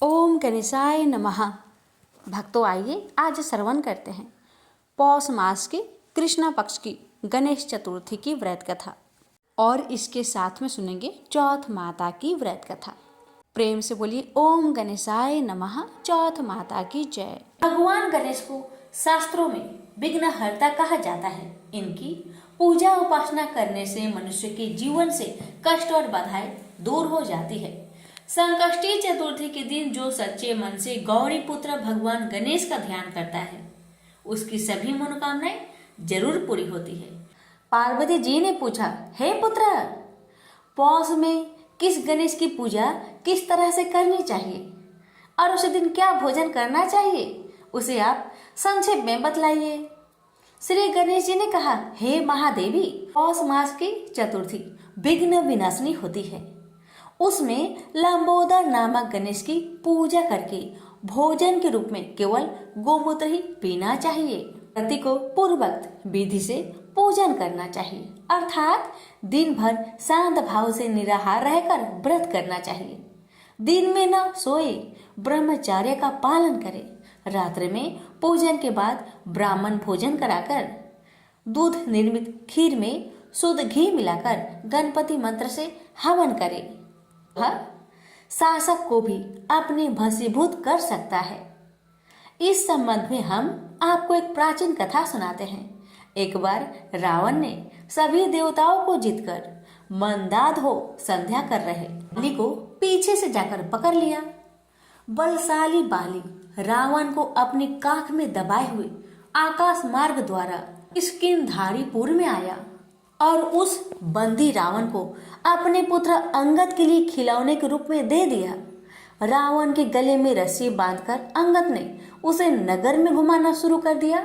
ओम गणेशाय नमः। भक्तों, आइए आज श्रवण करते हैं पौष मास के कृष्ण पक्ष की गणेश चतुर्थी की व्रत कथा और इसके साथ में सुनेंगे चौथ माता की व्रत कथा। प्रेम से बोलिए ओम गणेशाय नमः। चौथ माता की जय। भगवान गणेश को शास्त्रों में विघ्नहर्ता कहा जाता है। इनकी पूजा उपासना करने से मनुष्य के जीवन से कष्ट और बाधाएं दूर हो जाती है। संकष्टी चतुर्थी के दिन जो सच्चे मन से गौरी पुत्र भगवान गणेश का ध्यान करता है, उसकी सभी मनोकामनाएं जरूर पूरी होती है। पार्वती जी ने पूछा, हे पुत्र, पौष में किस गणेश की पूजा किस तरह से करनी चाहिए और उस दिन क्या भोजन करना चाहिए, उसे आप संक्षेप में बतलाइए। श्री गणेश जी ने कहा, हे महादेवी, पौष मास की चतुर्थी विघ्न विनाशनी होती है। उसमें लंबोदर नामक गणेश की पूजा करके भोजन के रूप में केवल गोमूत्र ही पीना चाहिए। पति को पूर्वक्त विधि से पूजन करना चाहिए, अर्थात दिन भर शांत भाव से निराहार रहकर व्रत करना चाहिए। दिन में न सोए, ब्रह्मचर्य का पालन करे। रात्रि में पूजन के बाद ब्राह्मण भोजन कराकर दूध निर्मित खीर में शुद्ध घी मिलाकर गणपति मंत्र से हवन करे। शासक को भी अपने भस्मीभूत कर सकता है। इस संबंध में हम आपको एक प्राचीन कथा सुनाते हैं। एक बार रावण ने सभी देवताओं को जीतकर मंदाद हो संध्या कर रहे बाली को पीछे से जाकर पकड़ लिया। बलशाली बाली रावण को अपनी काख में दबाए हुए आकाश मार्ग द्वारा किष्किंधारीपुर में आया और उस बंदी रावण को अपने पुत्र अंगद के लिए खिलौने के रूप में दे दिया। रावण के गले में रस्सी बांधकर अंगद ने उसे नगर में घुमाना शुरू कर दिया।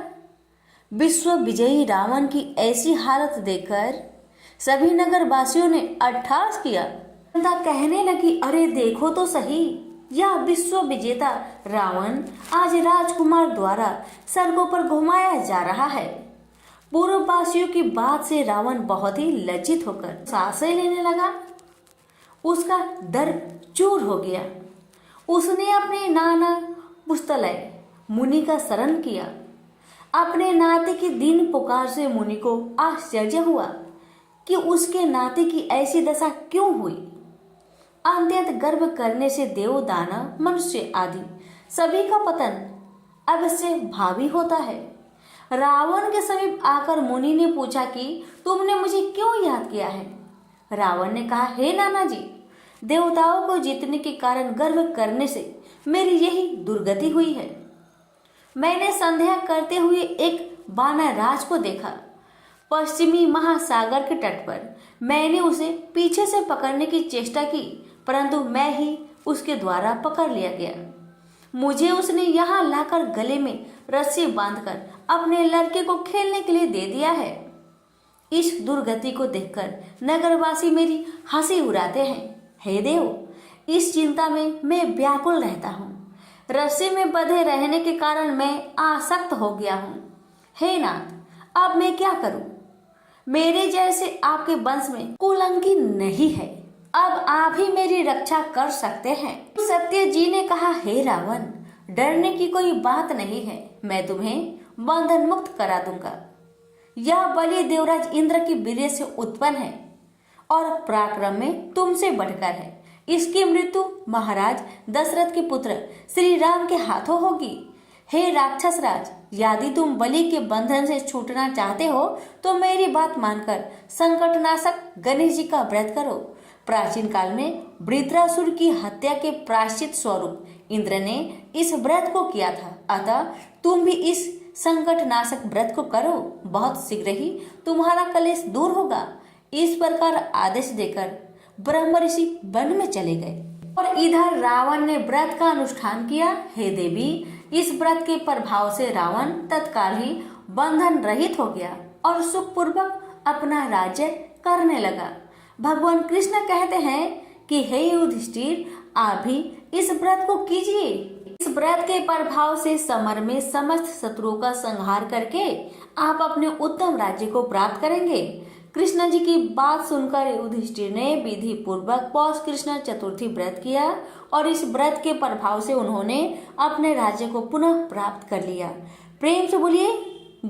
विश्व विजयी रावण की ऐसी हालत देखकर सभी नगर वासियों ने अट्टहास किया। जनता कहने लगी, अरे देखो तो सही, यह विश्व विजेता रावण आज राजकुमार द्वारा सड़कों पर घुमाया जा रहा है। पूर्ववासियों की बात से रावण बहुत ही लज्जित होकर सांसें लेने लगा। उसका डर चूर हो गया। उसने अपने नाना पुस्तलय मुनि का शरण किया। अपने नाते की दीन पुकार से मुनि को आश्चर्य हुआ कि उसके नाते की ऐसी दशा क्यों हुई। अत्यंत गर्व करने से देव, दानव, मनुष्य आदि सभी का पतन अवश्य भावी होता है। रावण के समीप आकर मुनि ने पूछा कि तुमने मुझे क्यों याद किया है। रावण ने कहा, हे नाना जी, देवताओं को जीतने के कारण गर्व करने से मेरी यही दुर्गति हुई है। मैंने संध्या करते हुए एक वानर राज को देखा। पश्चिमी महासागर के तट पर मैंने उसे पीछे से पकड़ने की चेष्टा की, परंतु मैं ही उसके द्वारा पकड़ लिया गया। मुझे उसने यहाँ लाकर गले में रस्सी बांधकर अपने लड़के को खेलने के लिए दे दिया है। इस दुर्गति को देखकर नगरवासी मेरी हंसी उड़ाते हैं। हे देव, इस चिंता में मैं व्याकुल रहता हूँ। रस्सी में बंधे रहने के कारण मैं आसक्त हो गया हूँ। हे नाथ, अब मैं क्या करूँ? मेरे जैसे आपके वंश में कुलंकी नहीं है। अब आप ही मेरी रक्षा कर सकते हैं। सत्य जी ने कहा, हे रावण, डरने की कोई बात नहीं है। मैं तुम्हें बंधन मुक्त करा दूंगा। यह बलि देवराज इंद्र की वीर्य से उत्पन्न है और पराक्रम में तुमसे बढ़कर है। इसकी मृत्यु महाराज दशरथ के पुत्र श्री राम के हाथों होगी। हे राक्षस राज, यदि तुम बलि के बंधन से छूटना चाहते हो तो मेरी बात मानकर संकटनाशक गणेश जी का व्रत करो। प्राचीन काल में वृत्रासुर की हत्या के प्रायश्चित स्वरूप इंद्र ने इस व्रत को किया था। अतः तुम भी इस संकटनाशक व्रत को करो। बहुत शीघ्र ही तुम्हारा कलेश दूर होगा। इस प्रकार आदेश देकर ब्रह्म ऋषि वन में चले गए और इधर रावण ने व्रत का अनुष्ठान किया। हे देवी, इस व्रत के प्रभाव से रावण तत्काल ही बंधन रहित हो गया और सुखपूर्वक अपना राज्य करने लगा। भगवान कृष्ण कहते हैं कि हे युधिष्ठिर, आप भी इस व्रत को कीजिए। इस व्रत के प्रभाव से समर में समस्त शत्रुओं का संहार करके आप अपने उत्तम राज्य को प्राप्त करेंगे। कृष्ण जी की बात सुनकर युधिष्ठिर ने विधि पूर्वक पौष कृष्ण चतुर्थी व्रत किया और इस व्रत के प्रभाव से उन्होंने अपने राज्य को पुनः प्राप्त कर लिया। प्रेम से बोलिए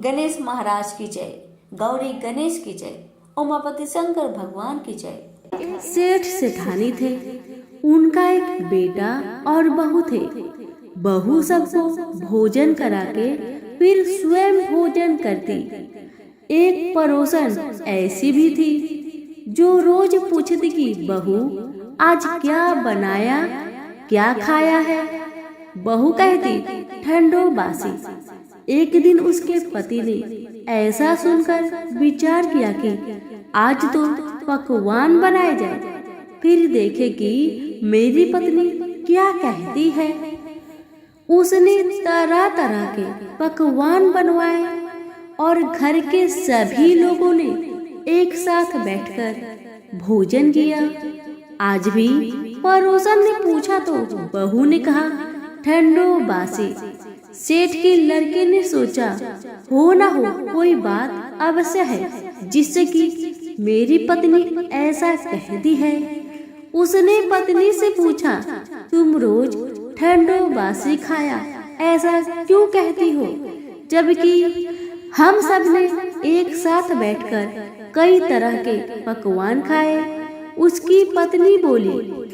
गणेश महाराज की जय, गौरी गणेश की जय, उमापति शंकर भगवान की जय। सेठ सेठानी थे, उनका एक बेटा और बहू थे। बहू सबको भोजन करा के फिर स्वयं भोजन करती। एक पड़ोसन ऐसी भी थी जो रोज पूछती कि बहू आज क्या बनाया, क्या खाया है। बहू कहती ठंडो बासी। एक दिन उसके पति ने ऐसा सुनकर विचार किया कि आज तो पकवान बनाए जाए, फिर देखे कि मेरी पत्नी क्या कहती है। उसने तरह तरह के पकवान बनवाए और घर के सभी लोगों ने एक साथ बैठकर भोजन किया। आज भी पड़ोसन ने पूछा तो बहू ने कहा ठंडो बासी। सेठ के लड़के ने सोचा हो ना हो कोई बात अवश्य है जिससे कि मेरी पत्नी ऐसा कहती है। उसने पत्नी से पूछा तुम रोज ठंडो बासी खाया ऐसा क्यों कहती हो, जबकि हम सब ने एक साथ बैठकर कई तरह के पकवान खाए। उसकी पत्नी बोली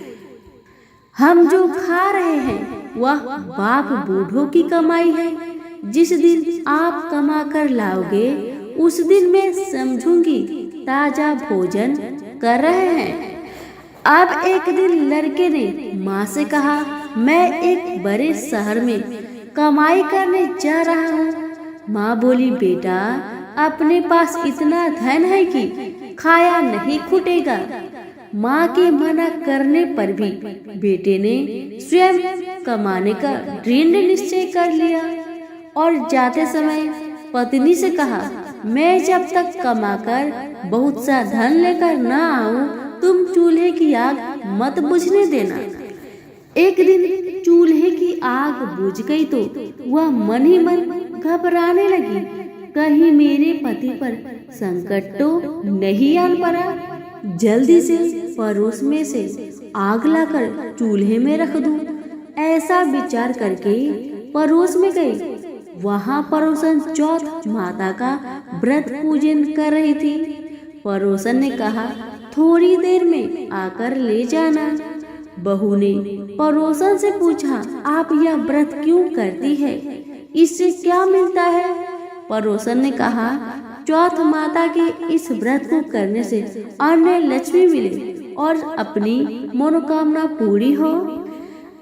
हम जो खा रहे हैं वह बाप बूढ़ों की कमाई है। जिस दिन आप कमा कर लाओगे उस दिन मैं समझूंगी ताजा भोजन कर रहे हैं। अब एक दिन लड़के ने माँ से कहा मैं एक बड़े शहर में कमाई करने जा रहा हूँ। माँ बोली बेटा अपने पास इतना धन है कि खाया नहीं खुटेगा। माँ के मना करने पर भी बेटे ने स्वयं कमाने का दृढ़ निश्चय कर लिया और जाते समय पत्नी से कहा मैं जब तक कमाकर बहुत सा धन लेकर न आऊं तुम चूल्हे की आग मत बुझने देना। एक दिन चूल्हे की आग बुझ गई तो वह मन ही मन घबराने लगी, कहीं मेरे पति पर संकट तो नहीं आन पड़ा। जल्दी से पड़ोस में से आग लाकर चूल्हे में रख दूं, ऐसा विचार करके पड़ोस में गई। वहाँ पड़ोसन चौथ माता का व्रत पूजन कर रही थी। पड़ोसन ने कहा थोड़ी देर में आकर ले जाना। बहू ने पड़ोसन से पूछा आप यह व्रत क्यों करती है, इससे क्या मिलता है। पड़ोसन ने कहा चौथ माता के इस व्रत को करने से अन्य लक्ष्मी मिले और अपनी मनोकामना पूरी हो।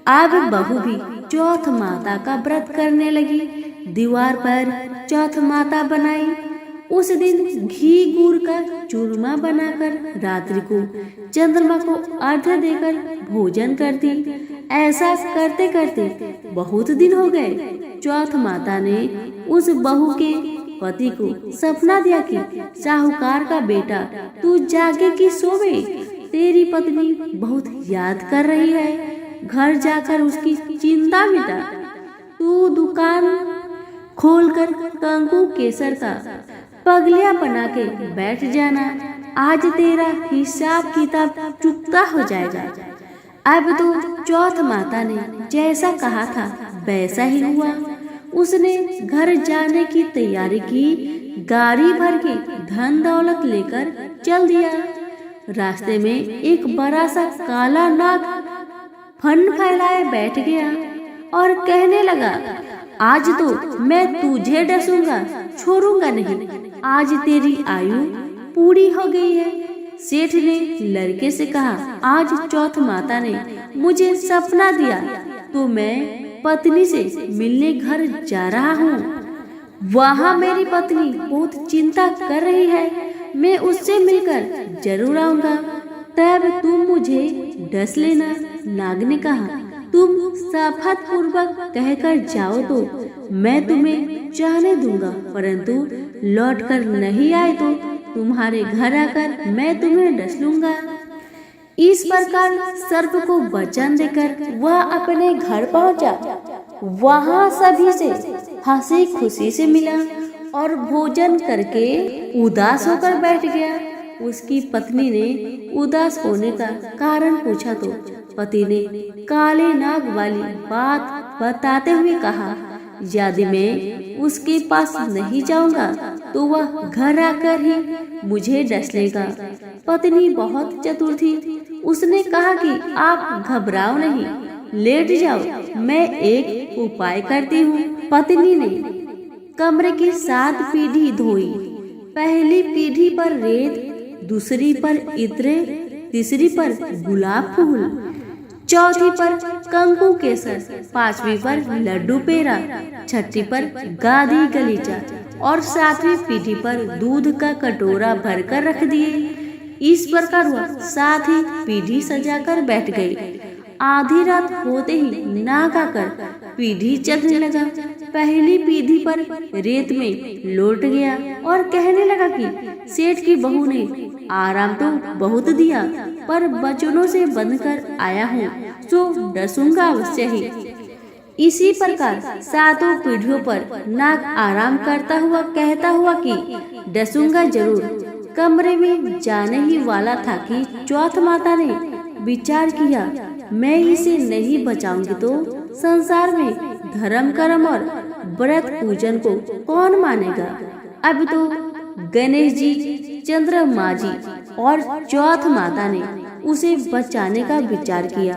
अब बहू भी चौथ माता का व्रत करने लगी। दीवार पर चौथ माता बनाई। उस दिन घी गुड़ का चूरमा बनाकर रात्रि को चंद्रमा को अर्घ्य देकर भोजन करती। ऐसा करते करते बहुत दिन हो गए। चौथ माता ने उस बहू के पति को सपना दिया कि साहूकार का बेटा तू जागे कि सोवे, तेरी पत्नी बहुत याद कर रही है, घर जाकर उसकी चिंता मिटा। तू दुकान खोलकर कंकु केसर का पगलिया बना के बैठ जाना, आज तेरा हिसाब किताब चुकता हो जाएगा। अब तो चौथ माता ने जैसा कहा था वैसा ही हुआ। उसने घर जाने की तैयारी की, गाड़ी भर के धन दौलत लेकर चल दिया। रास्ते में एक बड़ा सा काला नाग फन फैलाए बैठ गया और कहने लगा आज तो मैं तुझे डसूंगा, छोड़ूंगा नहीं, आज तेरी आयु पूरी हो गई है। सेठ ने लड़के से कहा आज चौथ माता ने मुझे सपना दिया तो मैं पत्नी से मिलने घर जा रहा हूँ। वहाँ मेरी पत्नी बहुत चिंता कर रही है, मैं उससे मिलकर जरूर आऊंगा, तब तुम मुझे डस लेना। नाग ने कहा तुम शपथ पूर्वक कहकर जाओ तो मैं तुम्हें जाने दूंगा, परंतु लौट कर नहीं आए तो तुम्हारे घर आकर मैं तुम्हें डस लूंगा। इस प्रकार सर्प को वचन देकर वह अपने घर पहुंचा। वहां सभी से हंसी खुशी से मिला और भोजन करके उदास होकर बैठ गया। उसकी पत्नी ने उदास होने का कारण पूछा तो पति ने काले नाग वाली बात बताते हुए कहा, यदि मैं उसके पास नहीं जाऊंगा तो वह घर आकर ही मुझे डस लेगा। पत्नी बहुत चतुर थी। उसने कहा कि आप घबराओ नहीं, लेट जाओ, मैं एक उपाय करती हूँ। पत्नी ने कमरे की 7 पीढ़ी धोई। पहली पीढ़ी पर रेत, दूसरी पर इत्र, तीसरी पर गुलाब फूल, चौथी पर कंकु केसर, 5वीं पर लड्डू पेड़ा, 6ठी पर गादी गलीचा और 7वीं पीढ़ी पर दूध का कटोरा भरकर रख दिए। इस प्रकार वह 7 ही पीढ़ी सजाकर बैठ गई। आधी रात होते ही नाग आकर पीढ़ी चढ़ने लगा। पहली पीढ़ी पर रेत में लौट गया और कहने लगा कि सेठ की बहू ने आराम तो बहुत दिया, पर बचनों से बंधकर आया हूँ तो डसूंगा अवश्य ही। इसी प्रकार 7 पीढ़ियों पर नाग आराम करता हुआ कहता हुआ कि डसूंगा जरूर। कमरे में जाने ही वाला था कि चौथ माता ने विचार किया, मैं इसे नहीं बचाऊंगी तो संसार में धर्म कर्म और व्रत पूजन को कौन मानेगा। अब तो गणेश जी, चंद्रमा जी और चौथ माता ने उसे बचाने का विचार किया।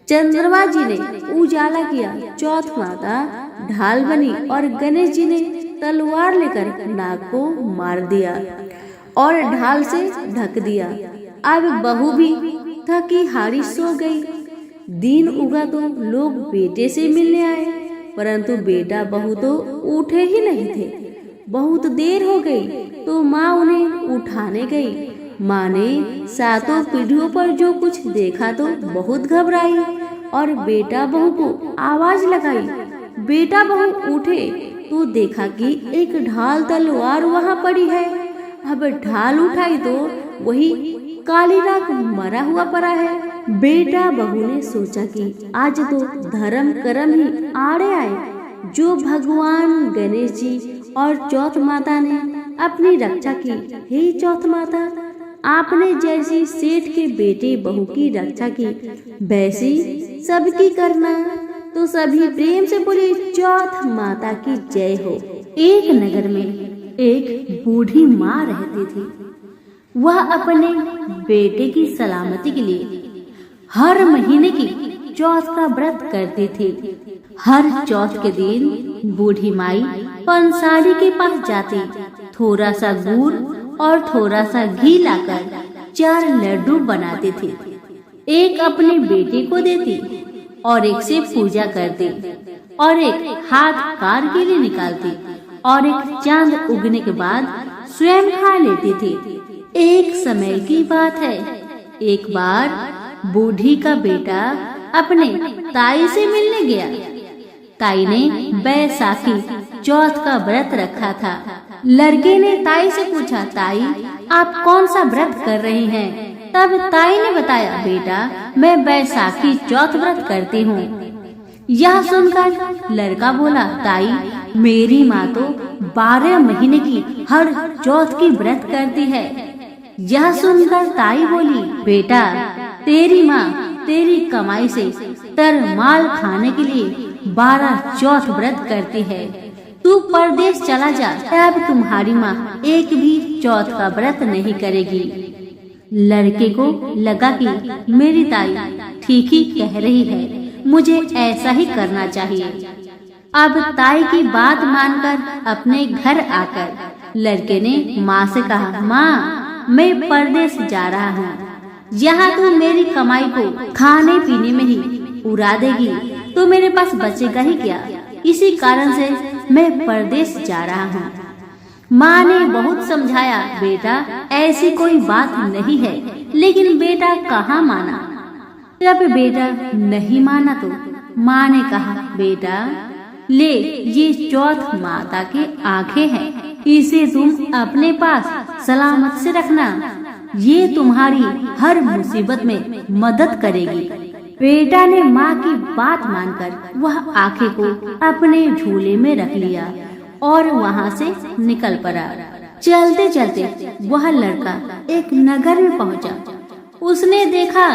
चंद्रमा जी ने उजाला किया, चौथ माता ढाल बनी और गणेश जी ने तलवार लेकर नाग को मार दिया और ढाल से ढक दिया। अब बहू भी थकी हारी सो गई। दिन उगा तो लोग बेटे से मिलने आए, परंतु बेटा बहू तो उठे ही नहीं थे। बहुत देर हो गई तो माँ उन्हें उठाने गई। माँ ने 7 पीढ़ियों पर जो कुछ देखा तो बहुत घबराई और बेटा बहू को आवाज लगाई। बेटा बहू उठे तो देखा कि एक ढाल तलवार वहाँ पड़ी है। अब ढाल उठाई तो वही काली नाग मरा हुआ पड़ा है। बेटा बहू ने सोचा कि आज तो धर्म कर्म ही आड़े आए। जो भगवान गणेश जी और चौथ माता ने अपनी रक्षा की, हे चौथ माता, आपने जैसी सेठ के बेटे बहू की रक्षा की वैसी सबकी करना। तो सभी प्रेम से बोले, चौथ माता की जय हो। एक नगर में एक बूढ़ी माँ रहती थी। वह अपने बेटे की सलामती के लिए हर महीने की चौथ का व्रत करती थी। हर चौथ के दिन बूढ़ी माई पंसारी के पास जाती, थोड़ा सा गुड़ और थोड़ा सा घी लाकर 4 लड्डू बनाती थी। एक अपने बेटे को देती और एक से पूजा करती और एक हाथ कार के लिए निकालती और एक चांद उगने के बाद स्वयं खा लेती थी। एक समय की बात है, एक बार बूढ़ी का बेटा अपने ताई से मिलने गया। ताई ने बैसाखी चौथ का व्रत रखा था। लड़के ने ताई से पूछा, ताई आप कौन सा व्रत कर रही हैं? तब ताई ने बताया, बेटा मैं बैसाखी चौथ व्रत करती हूँ। यह सुनकर लड़का बोला, ताई मेरी माँ तो 12 महीने की हर चौथ की व्रत करती है। यह सुनकर ताई बोली, बेटा तेरी माँ तेरी कमाई से तरमाल खाने के लिए 12 चौथ व्रत करती है। तू परदेश चला जा, तब तुम्हारी माँ एक भी चौथ का व्रत नहीं करेगी। लड़के को लगा कि मेरी ताई ठीक ही कह रही है, मुझे ऐसा ही करना चाहिए। अब ताई की बात मानकर अपने घर आकर लड़के ने माँ से कहा, माँ मैं परदेश जा रहा हूँ, यहाँ तू मेरी कमाई को खाने पीने में ही उड़ा देगी तो मेरे पास बचेगा ही क्या। इसी कारण से मैं परदेश जा रहा हूँ। माँ ने बहुत समझाया, बेटा ऐसी कोई बात नहीं है, लेकिन बेटा कहाँ माना। जब बेटा नहीं माना तो माँ ने कहा, बेटा ले ये चौथ माता के आंखें हैं, इसे तुम अपने पास सलामत से रखना, ये तुम्हारी हर मुसीबत में मदद करेगी। बेटा ने माँ की बात मानकर वह आंखें को अपने झोले में रख लिया और वहाँ से निकल पड़ा। चलते चलते वह लड़का एक नगर में पहुंचा। उसने देखा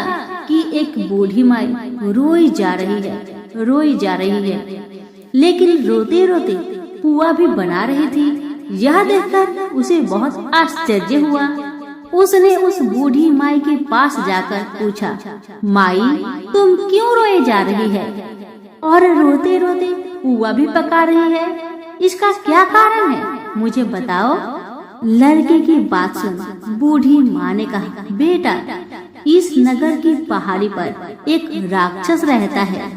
कि एक बूढ़ी माई रोई जा रही है, लेकिन रोते रोते पुआ भी बना रही थी। यह देखकर उसे बहुत आश्चर्य हुआ। उसने उस बूढ़ी माई के पास जाकर पूछा, माई तुम क्यों रोए जा रही है और रोते रोते पुआ भी पका रही है? इसका क्या कारण है, मुझे बताओ। लड़के की बात सुन बूढ़ी माँ ने कहा, बेटा इस नगर की पहाड़ी पर एक राक्षस रहता है।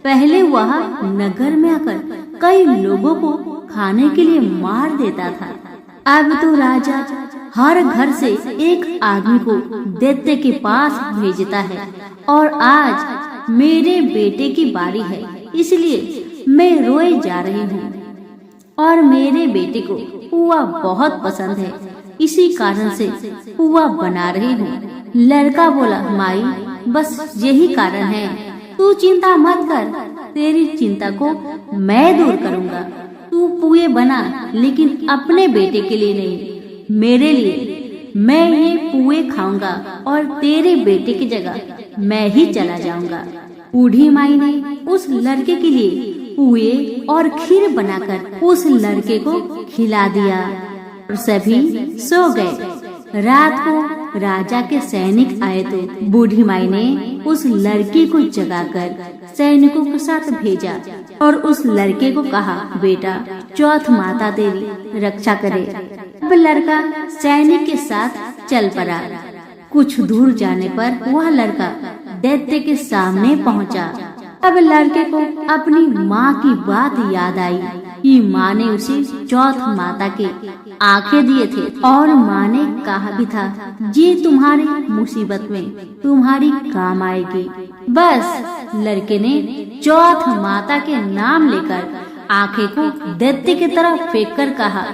पहले वह नगर में आकर कई लोगों को खाने के लिए मार देता था। अब तो राजा हर घर से एक आदमी को दैत्य के पास भेजता है और आज मेरे बेटे की बारी है, इसलिए मैं रोए जा रही हूँ। और मेरे बेटे को पुआ बहुत पसंद है, इसी कारण से पुआ बना रही हूँ। लड़का बोला, माई बस यही कारण है, तू चिंता मत कर, तेरी चिंता को मैं दूर करूँगा। तू पुए बना, लेकिन अपने बेटे के लिए नहीं, मेरे लिए। मैं ये पुए खाऊंगा और तेरे बेटे की जगह मैं ही चला जाऊंगा। बूढ़ी माई ने उस लड़के के लिए पुए और खीर बनाकर उस लड़के को खिला दिया और सभी सो गए। रात को राजा के सैनिक आए तो बूढ़ी माई ने उस लड़के को जगाकर सैनिकों के साथ भेजा और उस लड़के को कहा, बेटा चौथ माता तेरी रक्षा करे। अब लड़का सैनिक के साथ चल पड़ा। कुछ दूर जाने पर वह लड़का दैत्य के सामने पहुंचा। अब लड़के को अपनी माँ की बात याद आई कि माँ ने उसे चौथ माता के आंखें दिए थे और माँ ने कहा भी था, ये तुम्हारी मुसीबत में तुम्हारी काम आएगी। बस लड़के ने चौथ माता के नाम लेकर आंखें को दैत्य की तरफ फेंक कर कहा,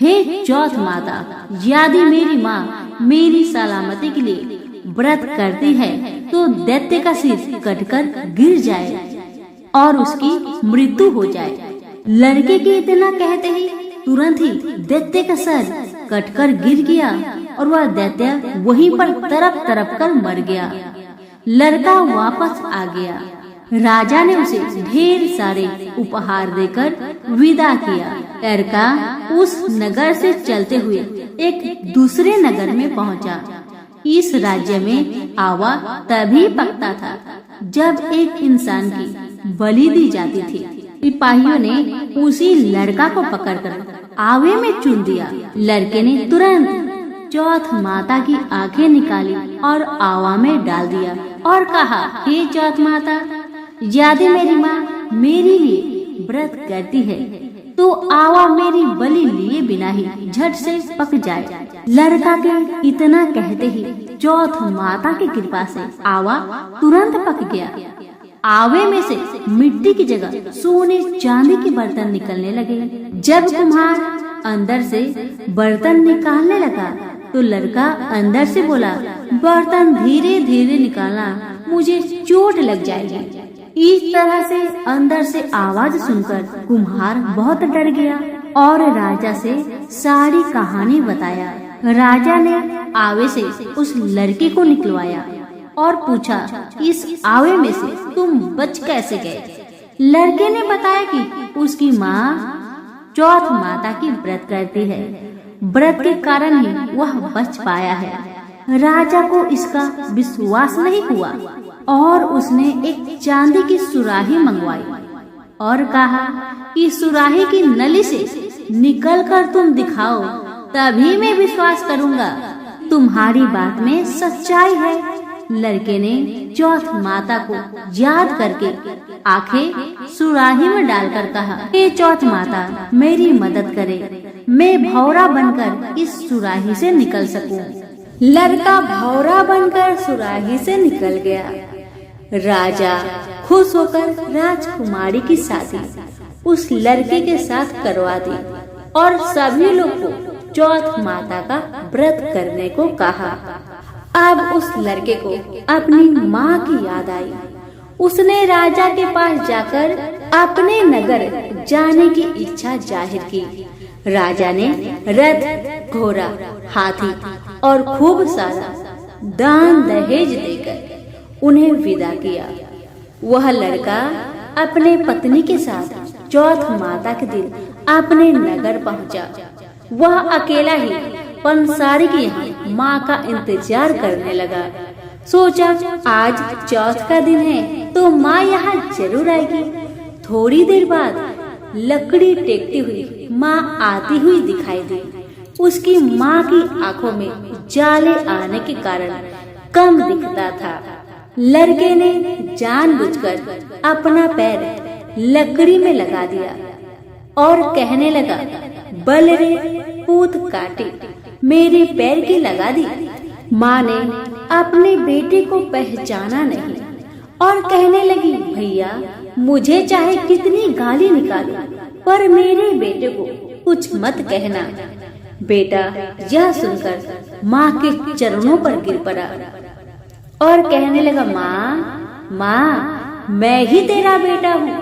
हे चौथ माता, यदि मेरी माँ मेरी सलामती के लिए व्रत करती है तो दैत्य का सिर कटकर गिर जाए और उसकी मृत्यु हो जाए। लड़के के इतना कहते ही तुरंत ही दैत्य का सर कटकर गिर गया और वह दैत्य वहीं पर तड़प तड़प कर मर गया। लड़का वापस आ गया। राजा ने उसे ढेर सारे उपहार देकर विदा किया। लड़का उस नगर से चलते हुए एक दूसरे नगर में पहुंचा। इस राज्य में आवा तभी पकता था जब एक इंसान की बलि दी जाती थी। सिपाहियों ने उसी लड़का को पकड़कर आवे में चुन दिया। लड़के ने तुरंत चौथ माता की आंखें निकाली और आवा में डाल दिया और कहा, हे चौथ माता, यदि मेरी माँ मेरे लिए व्रत करती है तो आवा मेरी बलि लिए बिना ही झट से पक जाए। लड़का के इतना कहते ही चौथ माता की कृपा से आवा तुरंत पक गया। आवे में से मिट्टी की जगह सोने चांदी के बर्तन निकलने लगे। जब कुम्हार अंदर से बर्तन निकालने लगा तो लड़का अंदर से बोला, बर्तन धीरे धीरे निकालना, मुझे चोट लग जाएगी। इस तरह से अंदर से आवाज सुनकर कुम्हार बहुत डर गया और राजा से सारी कहानी बताया। राजा ने आवे से उस लड़के को निकलवाया और पूछा, इस आवे में से तुम बच कैसे गए? लड़के ने बताया कि उसकी माँ चौथ माता की व्रत करती है, व्रत के कारण ही वह बच पाया है। राजा को इसका विश्वास नहीं हुआ और उसने एक चांदी की सुराही मंगवाई और कहा कि सुराही की नली से निकलकर तुम दिखाओ, तभी मैं विश्वास करूंगा तुम्हारी बात में सच्चाई है। लड़के ने चौथ माता को याद करके आंखें सुराही में डालकर कहा, हे चौथ माता, मेरी मदद करे, मैं भौरा बनकर इस सुराही से निकल सकूं। लड़का भौरा बनकर सुराही से निकल गया। राजा खुश होकर राजकुमारी की शादी उस लड़के के साथ करवा दी और सभी लोग को चौथ माता का व्रत करने को कहा। अब उस लड़के को अपनी माँ की याद आई। उसने राजा के पास जाकर अपने नगर जाने की इच्छा जाहिर की। राजा ने रथ, घोड़ा, हाथी और खूब सारा दान दहेज देकर उन्हें विदा किया। वह लड़का अपने पत्नी के साथ चौथ माता के दिन अपने नगर पहुंचा। वह अकेला ही पंसारी के यहाँ माँ का इंतजार करने लगा। सोचा आज चौथ का दिन है तो माँ यहाँ जरूर आएगी। थोड़ी देर बाद लकड़ी टेकती हुई माँ आती हुई दिखाई दी। उसकी माँ की आंखों में जाले आने के कारण कम दिखता था। लड़के ने जानबूझकर अपना पैर लकड़ी में लगा दिया और कहने लगा, बल रे पूत काटी, मेरे पैर की लगा दी। माँ ने अपने बेटे को पहचाना नहीं और कहने लगी, भैया मुझे चाहे कितनी गाली निकालो पर मेरे बेटे को कुछ मत कहना। बेटा यह सुनकर माँ के चरणों पर गिर पड़ा और कहने लगा, माँ मैं ही तेरा बेटा हूँ,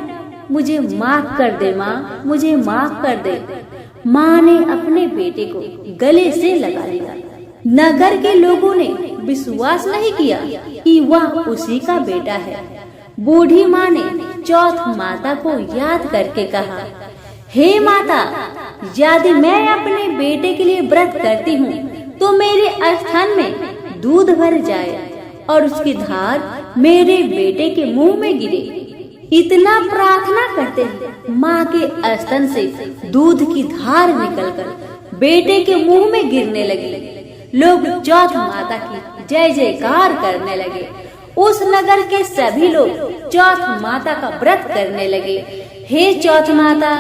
मुझे माफ कर दे माँ, मुझे माफ कर दे। माँ ने अपने बेटे को गले से लगा लिया। नगर के लोगों ने विश्वास नहीं किया कि वह उसी का बेटा है। बूढ़ी माँ ने चौथ माता को याद करके कहा, हे माता, यदि मैं अपने बेटे के लिए व्रत करती हूँ तो मेरे स्थान में दूध भर जाए और उसकी धार मेरे बेटे के मुंह में गिरे। इतना प्रार्थना करते हैं माँ के स्तन से दूध की धार निकलकर बेटे के मुंह में गिरने लगी। लोग चौथ माता की जय जयकार करने लगे। उस नगर के सभी लोग चौथ माता का व्रत करने लगे। हे चौथ माता,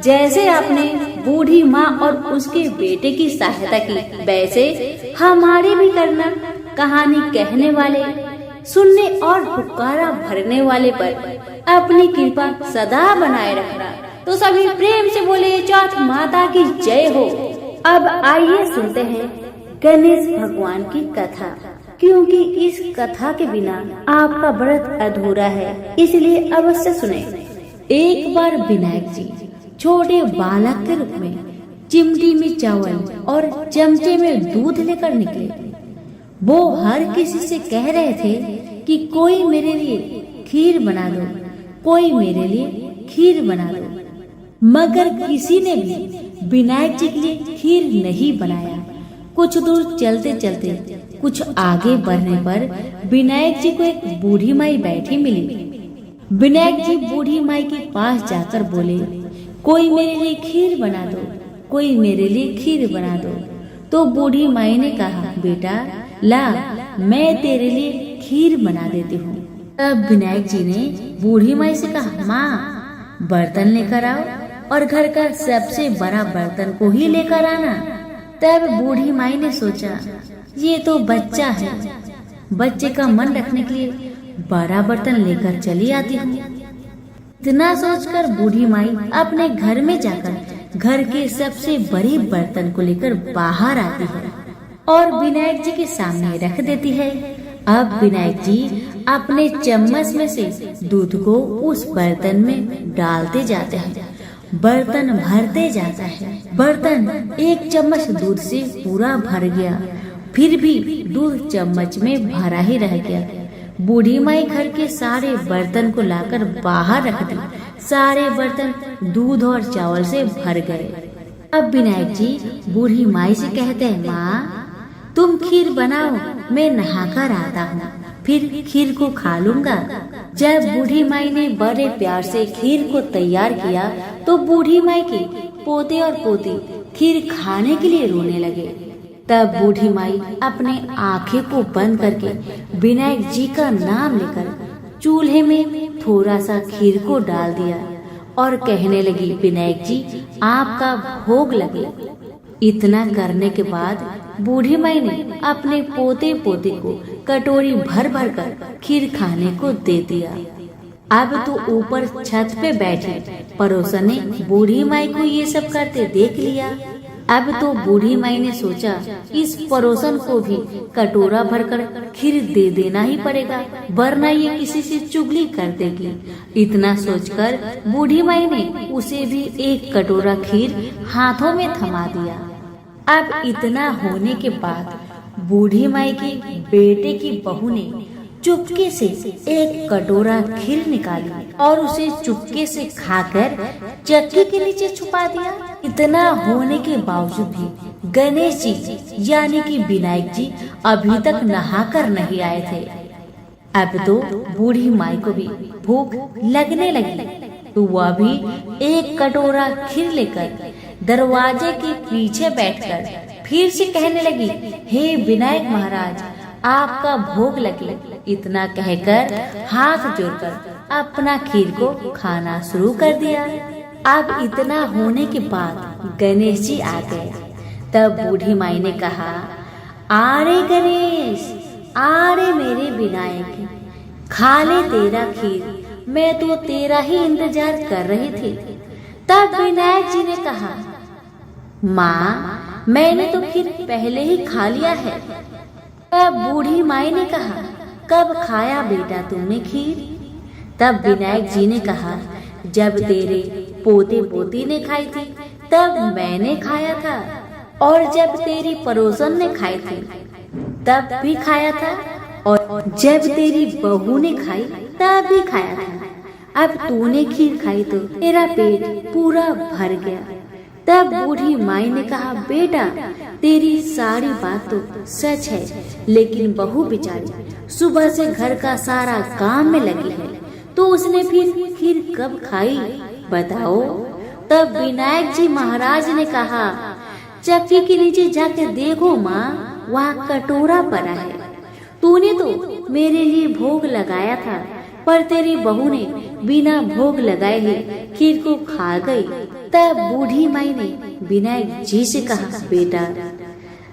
जैसे आपने बूढ़ी माँ और उसके बेटे की सहायता की वैसे हमारी भी करना। कहानी कहने वाले, सुनने और हुक्कारा भरने वाले पर अपनी कृपा सदा बनाए रखना। तो सभी प्रेम से बोले चौथ माता की जय हो। अब आइए सुनते हैं गणेश भगवान की कथा, क्योंकि इस कथा के बिना आपका व्रत अधूरा है, इसलिए अवश्य सुने। एक बार विनायक जी छोटे बालक के रूप में चिमटी में चावल और चमचे में दूध लेकर निकले। वो हर किसी से कह रहे थे कि कोई मेरे लिए खीर बना दो, कोई मेरे लिए खीर बना दो, मगर किसी ने भी विनायक जी के लिए खीर नहीं बनाया। कुछ दूर चलते चलते कुछ आगे बढ़ने पर विनायक जी को एक बूढ़ी माई बैठी मिली। विनायक जी बूढ़ी माई के पास जाकर बोले, कोई मेरे लिए खीर बना दो, कोई मेरे लिए खीर बना दो। तो बूढ़ी माई ने कहा, बेटा ला, मैं तेरे लिए खीर बना देती हूँ। तब विनायक जी ने बूढ़ी माई से कहा, माँ बर्तन लेकर आओ और घर का सबसे बड़ा बर्तन को ही लेकर आना। तब बूढ़ी माई ने सोचा, ये तो बच्चा है, बच्चे का मन रखने के लिए बड़ा बर्तन लेकर चली आती हूँ। इतना सोचकर बूढ़ी माई अपने घर में जाकर घर के सबसे बड़े बर्तन को लेकर बाहर आती है और विनायक जी के सामने रख देती है। अब विनायक जी अपने चम्मच में से दूध को उस बर्तन में डालते जाते हैं। बर्तन भरते जाता है। बर्तन एक चम्मच दूध से पूरा भर गया, फिर भी दूध चम्मच में भरा ही रह गया। बूढ़ी माई घर के सारे बर्तन को लाकर बाहर रख दी। सारे बर्तन दूध और चावल से भर गए। अब विनायक जी बूढ़ी माई से कहते हैं, माँ तुम खीर बनाओ, मैं नहाकर आता हूँ, फिर खीर को खा लूंगा। जब बूढ़ी माई ने बड़े प्यार से खीर को तैयार किया तो बूढ़ी माई के पोते और पोती खीर खाने के लिए रोने लगे। तब बूढ़ी माई अपने आंखें को बंद करके विनायक जी का नाम लेकर चूल्हे में थोड़ा सा खीर को डाल दिया और कहने लगी, विनायक जी आपका भोग लगे। इतना करने के बाद बूढ़ी माई ने अपने पोते पोती को कटोरी भर भर कर खीर खाने को दे दिया। अब तो ऊपर छत पे बैठी पड़ोसन ने बूढ़ी माई को ये सब करते देख लिया अब तो बूढ़ी माई ने सोचा इस पड़ोसन को भी कटोरा भरकर खीर दे देना ही पड़ेगा, वरना ये किसी से चुगली कर देगी। इतना सोचकर बूढ़ी माई ने उसे भी एक कटोरा खीर हाथों में थमा दिया। अब इतना होने के बाद बूढ़ी माई की बेटे की बहू ने चुपके से एक कटोरा खीर निकाली और उसे चुपके से खाकर चक्की के नीचे छुपा दिया। इतना होने के बावजूद भी गणेश जी यानी कि विनायक जी अभी तक नहाकर नहीं आए थे। अब तो बूढ़ी माई को भी भूख लगने लगी, तो वह भी एक कटोरा खीर लेकर दरवाजे के पीछे बैठकर फिर से कहने लगी, हे विनायक महाराज, आपका भोग लगे। इतना कहकर हाथ जोड़कर अपना खीर को खाना शुरू कर दिया। अब इतना होने के बाद गणेश जी आ गए। तब बूढ़ी माई ने कहा, आरे गणेश, आरे मेरे विनायक, खा ले तेरा खीर, मैं तो तेरा ही इंतजार कर रही थी। तब विनायक जी ने कहा, माँ, मैंने तो खीर पहले ही खा लिया है। तब बूढ़ी माई ने कहा, कब खाया बेटा तुमने खीर? तब विनायक जी ने कहा, जब तेरे पोते पोती ने खाई थी तब मैंने खाया था, और जब तेरी पड़ोसन ने खाई थी तब भी खाया था, और जब तेरी बहू ने खाई तब भी खाया था। अब तूने खीर खाई तो तेरा पेट पूरा भर गया। तब बूढ़ी माई ने कहा, बेटा तेरी सारी बात तो सच है, लेकिन बहू बेचारी सुबह से घर का सारा काम में लगी है, तो उसने फिर खीर कब खाई बताओ? तब विनायक जी महाराज ने कहा, चक्की के नीचे जाकर देखो माँ, वहाँ कटोरा पड़ा है। तूने तो मेरे लिए भोग लगाया था, पर तेरी बहू ने बिना भोग लगाए ही खीर को खा गई। तब बूढ़ी माई ने विनायक जी से कहा, बेटा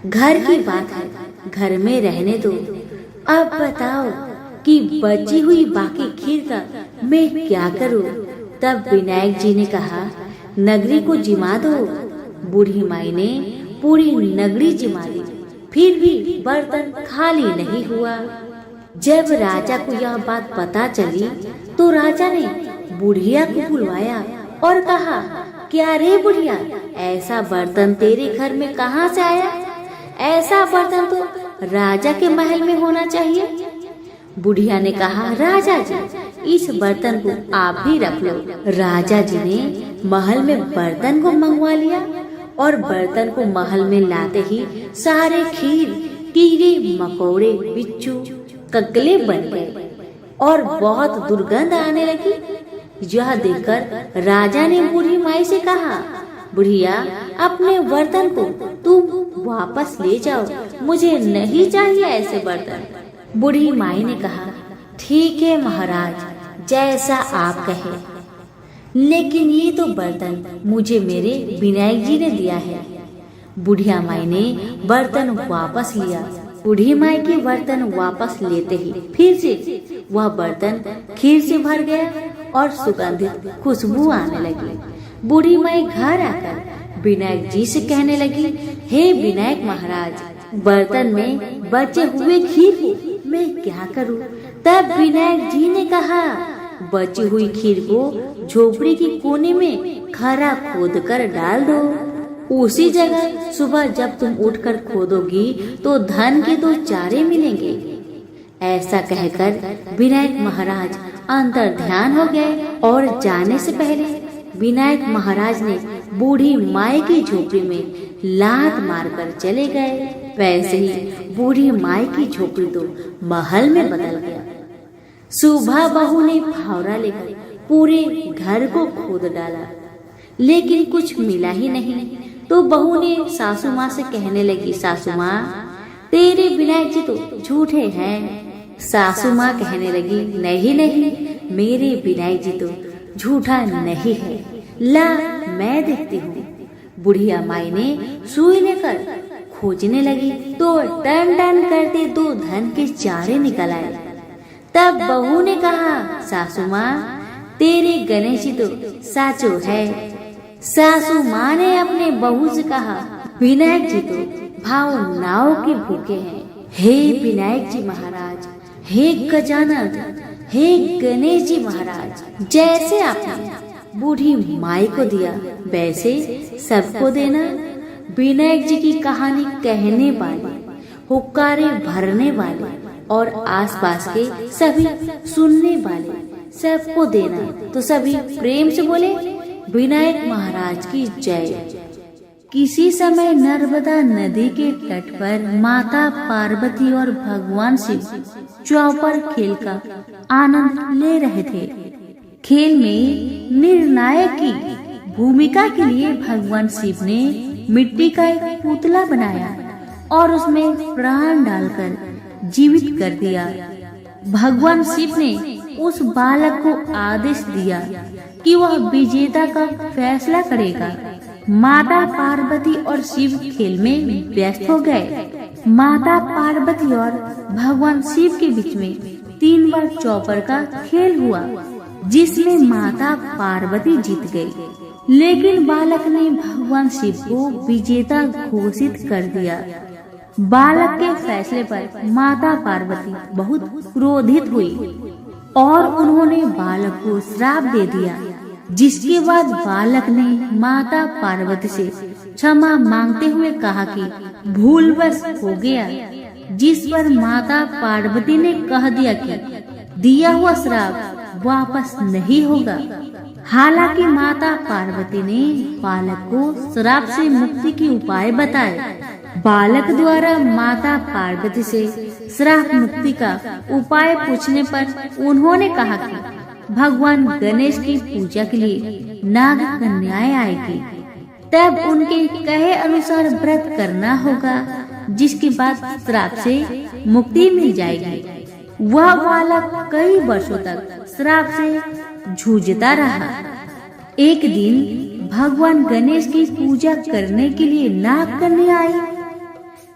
घर की बात है, घर में रहने दो। अब बताओ कि बची हुई बाकी खीर का मैं क्या करूं? तब विनायक जी ने कहा, नगरी को जिमा दो। बूढ़ी माई ने पूरी नगरी जिमा दी, फिर भी बर्तन खाली नहीं हुआ। जब राजा को यह बात पता चली तो राजा ने बुढ़िया को बुलवाया और कहा, क्या रे बुढ़िया, ऐसा बर्तन तेरे घर में कहाँ से आया? ऐसा बर्तन तो राजा के महल में होना चाहिए। बुढ़िया ने कहा, राजा जी इस बर्तन को आप ही रख लो। राजा जी ने महल में बर्तन को मंगवा लिया, और बर्तन को महल में लाते ही सारे खीर, कीड़े मकोड़े, बिच्छू, ककले बन गए और बहुत दुर्गंध आने लगी। यह देखकर राजा ने बूढ़ी माई से कहा, बुढ़िया अपने बर्तन को तुम वापस ले जाओ, मुझे नहीं चाहिए ऐसे बर्तन। बूढ़ी माई ने कहा, ठीक है महाराज, जैसा आप कहे, लेकिन ये तो बर्तन मुझे मेरे विनायक जी ने दिया है। बुढ़िया माई ने बर्तन वापस लिया। बूढ़ी माई के बर्तन वापस लेते ही फिर से वह बर्तन खीर से भर गया और सुगंधित खुशबू आने लगी। बूढ़ी माई घर आकर विनायक जी से कहने लगी, हे विनायक महाराज, बर्तन में बचे हुए खीर को मैं क्या करूं? तब विनायक जी ने कहा, बची हुई खीर को झोपड़ी के कोने में खरा खोद कर डाल दो। उसी जगह सुबह जब तुम उठकर खोदोगी तो धन के 2 चारे मिलेंगे। ऐसा कहकर विनायक महाराज अंतर ध्यान हो गए और जाने से पहले विनायक महाराज ने बूढ़ी माई की झोपड़ी में लात मारकर चले गए। वैसे ही बूढ़ी माई की झोपड़ी तो महल में बदल गया। सुबह बहू ने फावड़ा लेकर पूरे घर को खोद डाला, लेकिन कुछ मिला ही नहीं। तो बहू ने सासू माँ से कहने लगी, सासू माँ तेरे विनायक जी तो झूठे हैं। सासू माँ कहने लगी, नहीं नहीं, मेरे विनायक जी तो झूठा नहीं है, ला मैं देखती हूँ। बुढ़िया माई ने सुई लेकर खोजने लगी तो टन टन करते 2 धन के चारे निकल आए। तब बहू ने कहा, सासू माँ तेरे गणेश जी तो साचो है। सासू माँ ने अपने बहू से कहा, विनायक जी तो भावनाओं के भूखे हैं। हे विनायक जी महाराज, हे गजानन, हे गणेश जी महाराज, जैसे आपने बूढ़ी माई को दिया वैसे सबको देना। विनायक जी की कहानी कहने वाले, हुक्कारे भरने वाले और आसपास के सभी सुनने वाले सबको देना। तो सभी प्रेम से बोले विनायक महाराज की जय। किसी समय नर्मदा नदी के तट पर माता पार्वती और भगवान शिव चौपर खेल का आनंद ले रहे थे। खेल में निर्णायक की भूमिका के लिए भगवान शिव ने मिट्टी का एक पुतला बनाया और उसमें प्राण डालकर जीवित कर दिया। भगवान शिव ने उस बालक को आदेश दिया कि वह विजेता का फैसला करेगा। माता पार्वती और शिव खेल में व्यस्त हो गए। माता पार्वती और भगवान शिव के बीच में 3 बार चौपर का खेल हुआ, जिसमें माता पार्वती जीत गई। लेकिन बालक ने भगवान शिव को विजेता घोषित कर दिया। बालक के फैसले पर माता पार्वती बहुत क्रोधित हुई और उन्होंने बालक को श्राप दे दिया। जिसके बाद बालक ने माता पार्वती से क्षमा मांगते हुए कहा कि भूलवश हो गया, जिस पर माता पार्वती ने कह दिया कि दिया हुआ श्राप वापस नहीं होगा। हालांकि माता पार्वती ने बालक को श्राप से मुक्ति के उपाय बताए। बालक द्वारा माता पार्वती से श्राप मुक्ति का उपाय पूछने पर उन्होंने कहा कि भगवान गणेश की पूजा के लिए नाग कन्याएं आएगी, तब उनके कहे अनुसार व्रत करना होगा, जिसके बाद श्राप से मुक्ति मिल जाएगी। वह बालक कई वर्षों तक श्राप से जूझता रहा। एक दिन भगवान गणेश की पूजा करने के लिए नाग कन्या आई,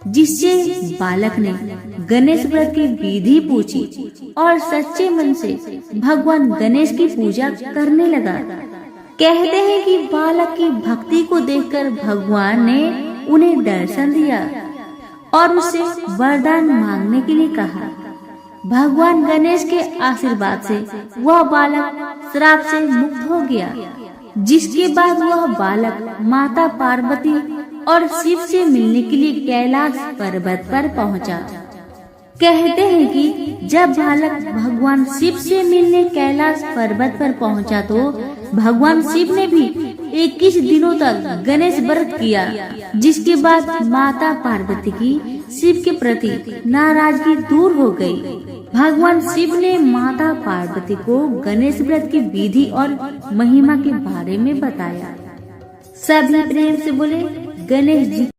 जिससे बालक ने गणेश व्रत की विधि पूछी और सच्चे मन से भगवान गणेश की पूजा करने लगा। कहते हैं कि बालक की भक्ति को देखकर भगवान ने उन्हें दर्शन दिया और उससे वरदान मांगने के लिए कहा। भगवान गणेश के आशीर्वाद से वह बालक श्राप से मुक्त हो गया, जिसके बाद वह बालक माता पार्वती और शिव से मिलने के लिए कैलाश पर्वत पर पहुंचा। कहते हैं कि जब बालक भगवान शिव से मिलने कैलाश पर्वत पर पहुंचा तो भगवान शिव ने भी 21 दिनों तक गणेश व्रत किया, जिसके बाद माता पार्वती की शिव के प्रति नाराजगी दूर हो गई। भगवान शिव ने माता पार्वती को गणेश व्रत की विधि और महिमा के बारे में बताया। सभी प्रेम से बोले गणेश जी